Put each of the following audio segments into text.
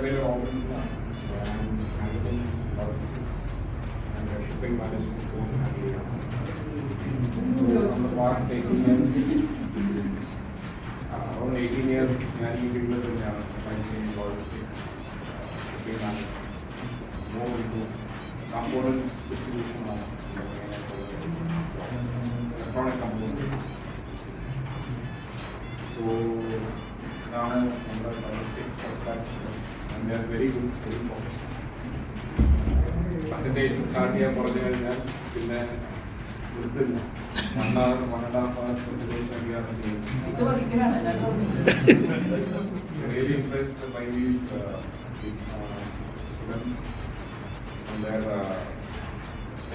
പേര് ഓഫീസിലാണ് handling logistics and shipping management course handle ചെയ്യണം. പാസ്റ്റ് 18 years, around 18 years ഞാൻ ഈ ഫീൽഡിൽ തന്നെയാണ്. Supply chain, logistics, shipping management, more into components distribution ആണ് ഇലക്ട്രോണിക് കമ്പോണൻസ്. സോ ഇതാണ് നമ്മുടെ ലോജിസ്റ്റിക്സ് first batch and they are very good, very focused. Presentation start ചെയ്യാൻ പറഞ്ഞു കഴിഞ്ഞാൽ പിന്നെ നിർത്തില്ല. 1.5 hours presentation ഒക്കെയാണ് ചെയ്യുന്നത്. Really impressed by these students and they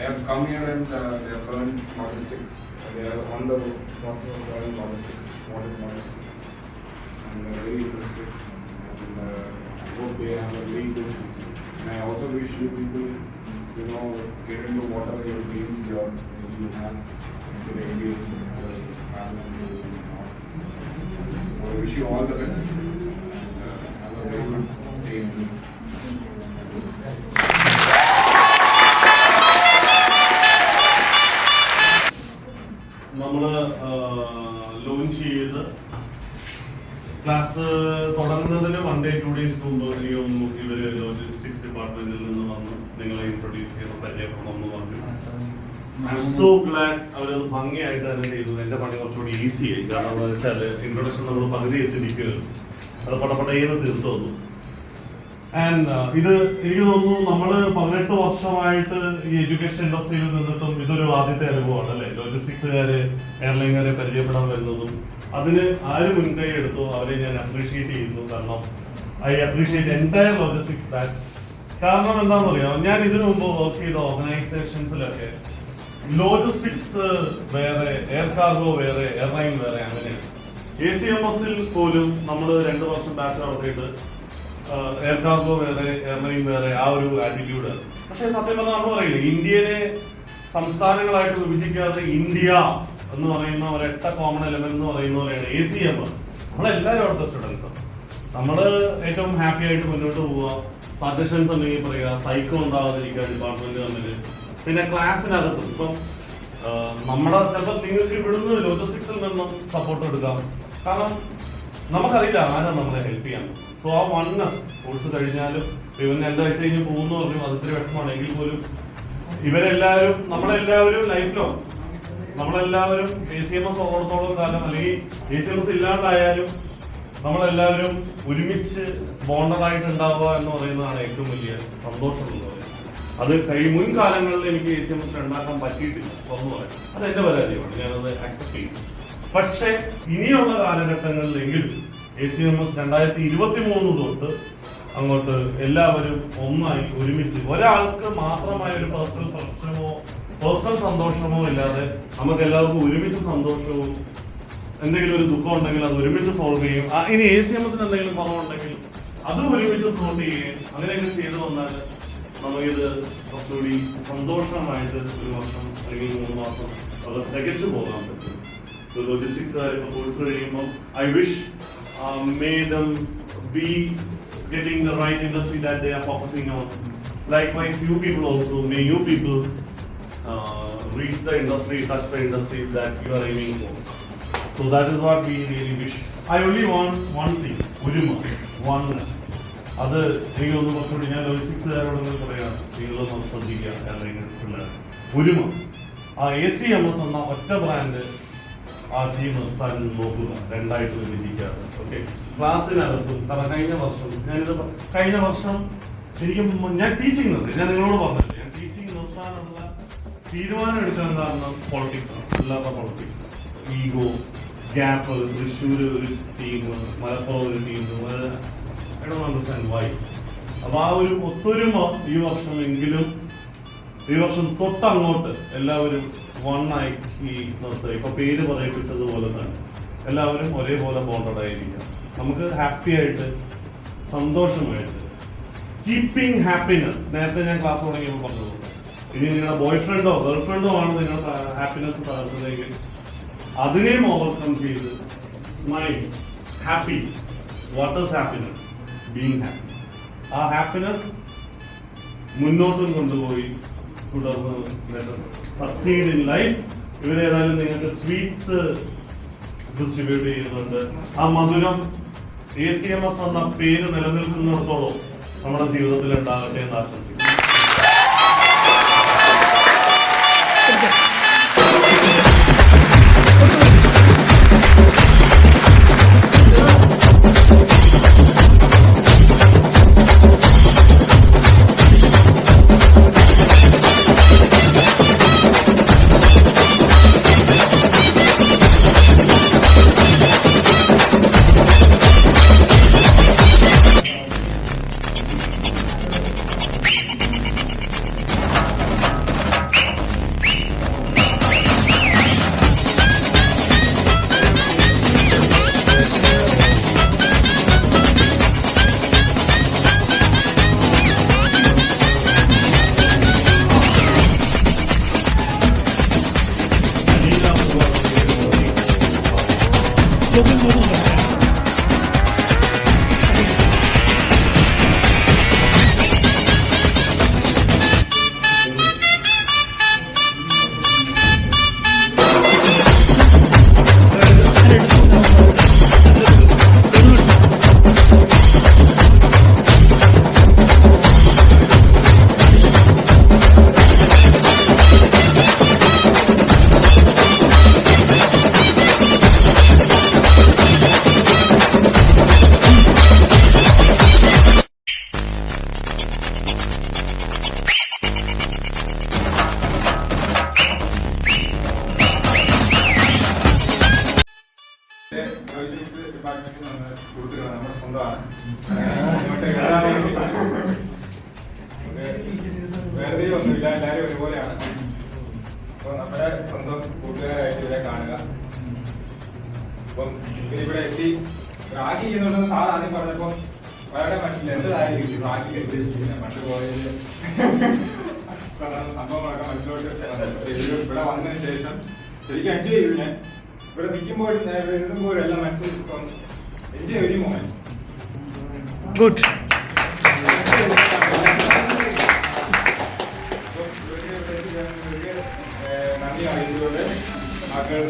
have come here and they have learned logistics. They are on the process of learning logistics. What is logistics? And they are very interested and I hope they have a very good. And I also wish you people, you know, get into whatever your dreams you have into the aviation sector, so I wish you all the best and have a very good stay in this. നമ്മള് launch ചെയ്ത് class തുടങ്ങുന്നതിന് 1 day 2 days മുമ്പ് എനിക്കൊന്നു ഇവര് logistics ഡിപ്പാർട്ട്മെന്റിൽ നിന്ന് വന്ന് നിങ്ങളെ ഇൻട്രൊഡ്യൂസ് ചെയ്ത് പരിചയപ്പെടണമെന്ന് പറഞ്ഞു. ഐ എം സോ ഗ്ലാഡ് അവരത് ഭംഗിയായിട്ട് തന്നെ ചെയ്തു. എന്റെ പണി കുറച്ചുകൂടി ഈസി ആയി. കാരണം എന്താ വെച്ചാൽ ഇൻട്രൊഡക്ഷൻ നമ്മൾ പകുതി എത്തിയിരിക്കുകയായിരുന്നു, അത് പടപടയെന്ന് തീർത്തു വന്നു. ആൻഡ് ഇത് എനിക്ക് തോന്നുന്നു നമ്മള് 18 വർഷമായിട്ട് ഈ എഡ്യൂക്കേഷൻ ഇൻഡസ്ട്രിയിൽ നിന്നിട്ടും ഇതൊരു ആദ്യത്തെ അനുഭവമാണ് അല്ലെ. ലോജിസ്റ്റിക്സുകാര് എയർലൈനുകാരെ പരിചയപ്പെടാൻ വരുന്നതും അതിന് ആര് മുൻകൈ എടുത്തു അവരെ ഞാൻ അപ്രീഷിയേറ്റ് ചെയ്യുന്നു. കാരണം I appreciate entire logistics batch. കാരണം എന്താണെന്ന് അറിയാം, ഞാൻ ഇതിനു മുമ്പ് വർക്ക് ചെയ്ത ഓർഗനൈസേഷൻസിലൊക്കെ ലോജിസ്റ്റിക്സ് വേറെ, എയർ കാർഗോ വേറെ, എയർലൈൻ വേറെ, അങ്ങനെയാണ്. ACMS പോലും നമ്മൾ 2 വർഷം ബാച്ച് നടത്തിയിട്ട് എയർ കാർഗോ വേറെ, എയർലൈൻ വേറെ, ആ ഒരു ആറ്റിറ്റ്യൂഡ്. പക്ഷെ സത്യം പറഞ്ഞാൽ നമ്മൾ പറയില്ലേ, ഇന്ത്യയിലെ സംസ്ഥാനങ്ങളായിട്ട് വിഭജിക്കാതെ ഇന്ത്യ എന്ന് പറയുന്ന ഒരൊറ്റ കോമൺ എലമെന്റ് എന്ന് പറയുന്ന പോലെയാണ് ACMS. നമ്മളെല്ലാവരും അവിടുത്തെ സ്റ്റുഡൻസ്. നമ്മള് ഏറ്റവും ഹാപ്പി ആയിട്ട് മുന്നോട്ട് പോവുക, സജഷൻസ് ഉണ്ടെങ്കിൽ പറയുക, സൈക്കോ ഉണ്ടാവാതിരിക്കുക ഡിപ്പാർട്ട്മെന്റ് തമ്മിൽ. പിന്നെ ക്ലാസ്സിനകത്തും ഇപ്പം നമ്മുടെ ചിലപ്പോൾ നിങ്ങൾക്ക് ഇവിടുന്ന് ലോജിസ്റ്റിക്സിൽ നിന്നും സപ്പോർട്ട് എടുക്കാം. കാരണം നമുക്കറിയില്ല ആരാ നമ്മളെ ഹെൽപ്പ് ചെയ്യാൻ. സോ ആ വൺനെസ് കോഴ്സ് കഴിഞ്ഞാലും ഇവന് 2 ആഴ്ച കഴിഞ്ഞ് പോകുന്നു പറഞ്ഞു, അത് ഇത്തിരി വിഷമമാണെങ്കിൽ പോലും ഇവരെല്ലാവരും നമ്മളെല്ലാവരും ലൈഫിലോ നമ്മളെല്ലാവരും ACMS ഓടത്തോളം കാലം അല്ലെങ്കിൽ ACMS ഇല്ലാണ്ടായാലും നമ്മളെല്ലാവരും ഒരുമിച്ച് ബോണ്ടഡായിട്ട് ഉണ്ടാവുക എന്ന് പറയുന്നതാണ് ഏറ്റവും വലിയ സന്തോഷം എന്ന് പറയുന്നത്. അത് മുൻകാലങ്ങളിൽ എനിക്ക് ACMS ഉണ്ടാക്കാൻ പറ്റിയിട്ടില്ല, തുറന്നു പറയാം. അത് എന്റെ പരാജയമാണ്, ഞാനത് അക്സെപ്റ്റ് ചെയ്യും. പക്ഷെ ഇനിയുള്ള കാലഘട്ടങ്ങളിലെങ്കിലും ACMS 2023 തൊട്ട് അങ്ങോട്ട് എല്ലാവരും ഒന്നായി ഒരുമിച്ച്, ഒരാൾക്ക് മാത്രമായ ഒരു പേഴ്സണൽ പ്രശ്നമോ പേഴ്സണൽ സന്തോഷമോ ഇല്ലാതെ നമുക്ക് എല്ലാവർക്കും ഒരുമിച്ച് സന്തോഷവും എന്തെങ്കിലും ഒരു ദുഃഖം ഉണ്ടെങ്കിൽ അത് ഒരുമിച്ച് സോൾവ് ചെയ്യും. ഇനി ACMS എന്തെങ്കിലും കുറവുണ്ടെങ്കിൽ അത് ഒരുമിച്ച് സോൾവ് ചെയ്യുകയും അങ്ങനെയൊക്കെ ചെയ്തു വന്നാൽ നമുക്കിത് കുറച്ചുകൂടി സന്തോഷമായിട്ട് 1 വർഷം അല്ലെങ്കിൽ 3 മാസം അത് തികച്ചു പോകാൻ പറ്റും. ലോജിസ്റ്റിക്സ് കോഴ്സ് കഴിയുമ്പോൾ I wish may them be getting the right industry that they are focusing on. Likewise, you people also, may you people reach the industry, touch the industry that you are aiming for. So that is what we really wish. I only want one thing, oneness. അത് എനിക്ക് ഒന്ന് കുറച്ചുകൂടി ഞാൻ ലോജിസ്റ്റിക്സുകാരോട് പറയാം, നിങ്ങളൊന്ന് ശ്രദ്ധിക്കുക. ഒരുമ, ആ ACMS എന്ന ഒറ്റ ബ്രാൻഡ് ആ ടീം നിർത്താൻ നോക്കുക, 2 ആയിട്ട് വിഭജിക്കാതെ. ഓക്കെ, ക്ലാസ്സിനകത്തും. കാരണം കഴിഞ്ഞ വർഷം എനിക്ക് ഞാൻ ടീച്ചിങ് നിർത്തി. ഞാൻ നിങ്ങളോട് പറഞ്ഞില്ലേ, ഞാൻ ടീച്ചിങ് നിർത്താനുള്ള തീരുമാനം എടുക്കാൻ കാരണം പൊളിറ്റിക്സ് ആണ്. എല്ലാവരുടെ പൊളിറ്റിക്സ്, ഈഗോ, ഗ്യാപ്പ്, തൃശ്ശൂർ ഒരു ടീം, മലപ്പുറം ഒരു team, I don't understand why. അപ്പൊ ആ ഒരു ഒത്തൊരുമ ഈ വർഷം തൊട്ടങ്ങോട്ട് എല്ലാവരും വണ്ണായി നിർത്തുക. ഇപ്പൊ പേര് പറയിപ്പിച്ചതുപോലെ തന്നെ എല്ലാവരും ഒരേപോലെ ബോണ്ടഡ് ആയിരിക്കുക. നമുക്ക് ഹാപ്പി ആയിട്ട് സന്തോഷമായിട്ട് കീപ്പിംഗ് ഹാപ്പിനെസ്. നേരത്തെ ഞാൻ ക്ലാസ് തുടങ്ങിയപ്പോൾ പറഞ്ഞത്, ഇനി നിങ്ങളുടെ ബോയ് ഫ്രണ്ടോ ഗേൾ ഫ്രണ്ടോ ആണ് നിങ്ങളുടെ ഹാപ്പിനെസ് തകർത്തതെങ്കിൽ അതിനെയും ഓവർകം ചെയ്ത് smile, happy. What is happiness? Being happy. ആ ഹാപ്പിനെസ് മുന്നോട്ടും കൊണ്ടുപോയി തുടർന്ന് സക്സീഡ് ഇൻ ലൈഫ്. ഇവരേതായാലും നിങ്ങൾക്ക് സ്വീറ്റ്സ് ഡിസ്ട്രിബ്യൂട്ട് ചെയ്യുന്നുണ്ട്. ആ മധുരം ACMS എന്ന പേര് നിലനിൽക്കുന്നിടത്തോളം നമ്മുടെ ജീവിതത്തിൽ ഉണ്ടാകട്ടെ എന്ന് ആശംസിക്കുന്നു. നമ്മുടെ സ്വന്തമാണ്. വേറെ ഒന്നുമില്ല, എല്ലാവരും ഒരുപോലെയാണ്. അപ്പൊ നമ്മുടെ സ്വന്തം കൂട്ടുകാരായിട്ട് ഇവരെ കാണുക. അപ്പം ഇവരിവിടെ എത്തി റാഗി ചെയ്യുന്നുണ്ടെന്ന് സാർ ആദ്യം പറഞ്ഞപ്പോ വളരെ മനസ്സിലായി എന്തായിരിക്കും റാഗി ഉദ്ദേശിക്കുന്നത്. പണ്ട് കോളേജിൽ സംഭവങ്ങളൊക്കെ മനസ്സിലോട്ട് ഇവിടെ വന്നതിന് ശേഷം ശരിക്കും എൻജോയ് ചെയ്തു. ഞാൻ ഇവിടെ നിൽക്കുമ്പോഴും എഴുതുമ്പോഴും എല്ലാം മനസ്സിൽ എൻജോയ് ഒരു മൊമെന്റ്. ഗുഡ്. നന്ദി അറിയിച്ചുകൊണ്ട് മക്കൾ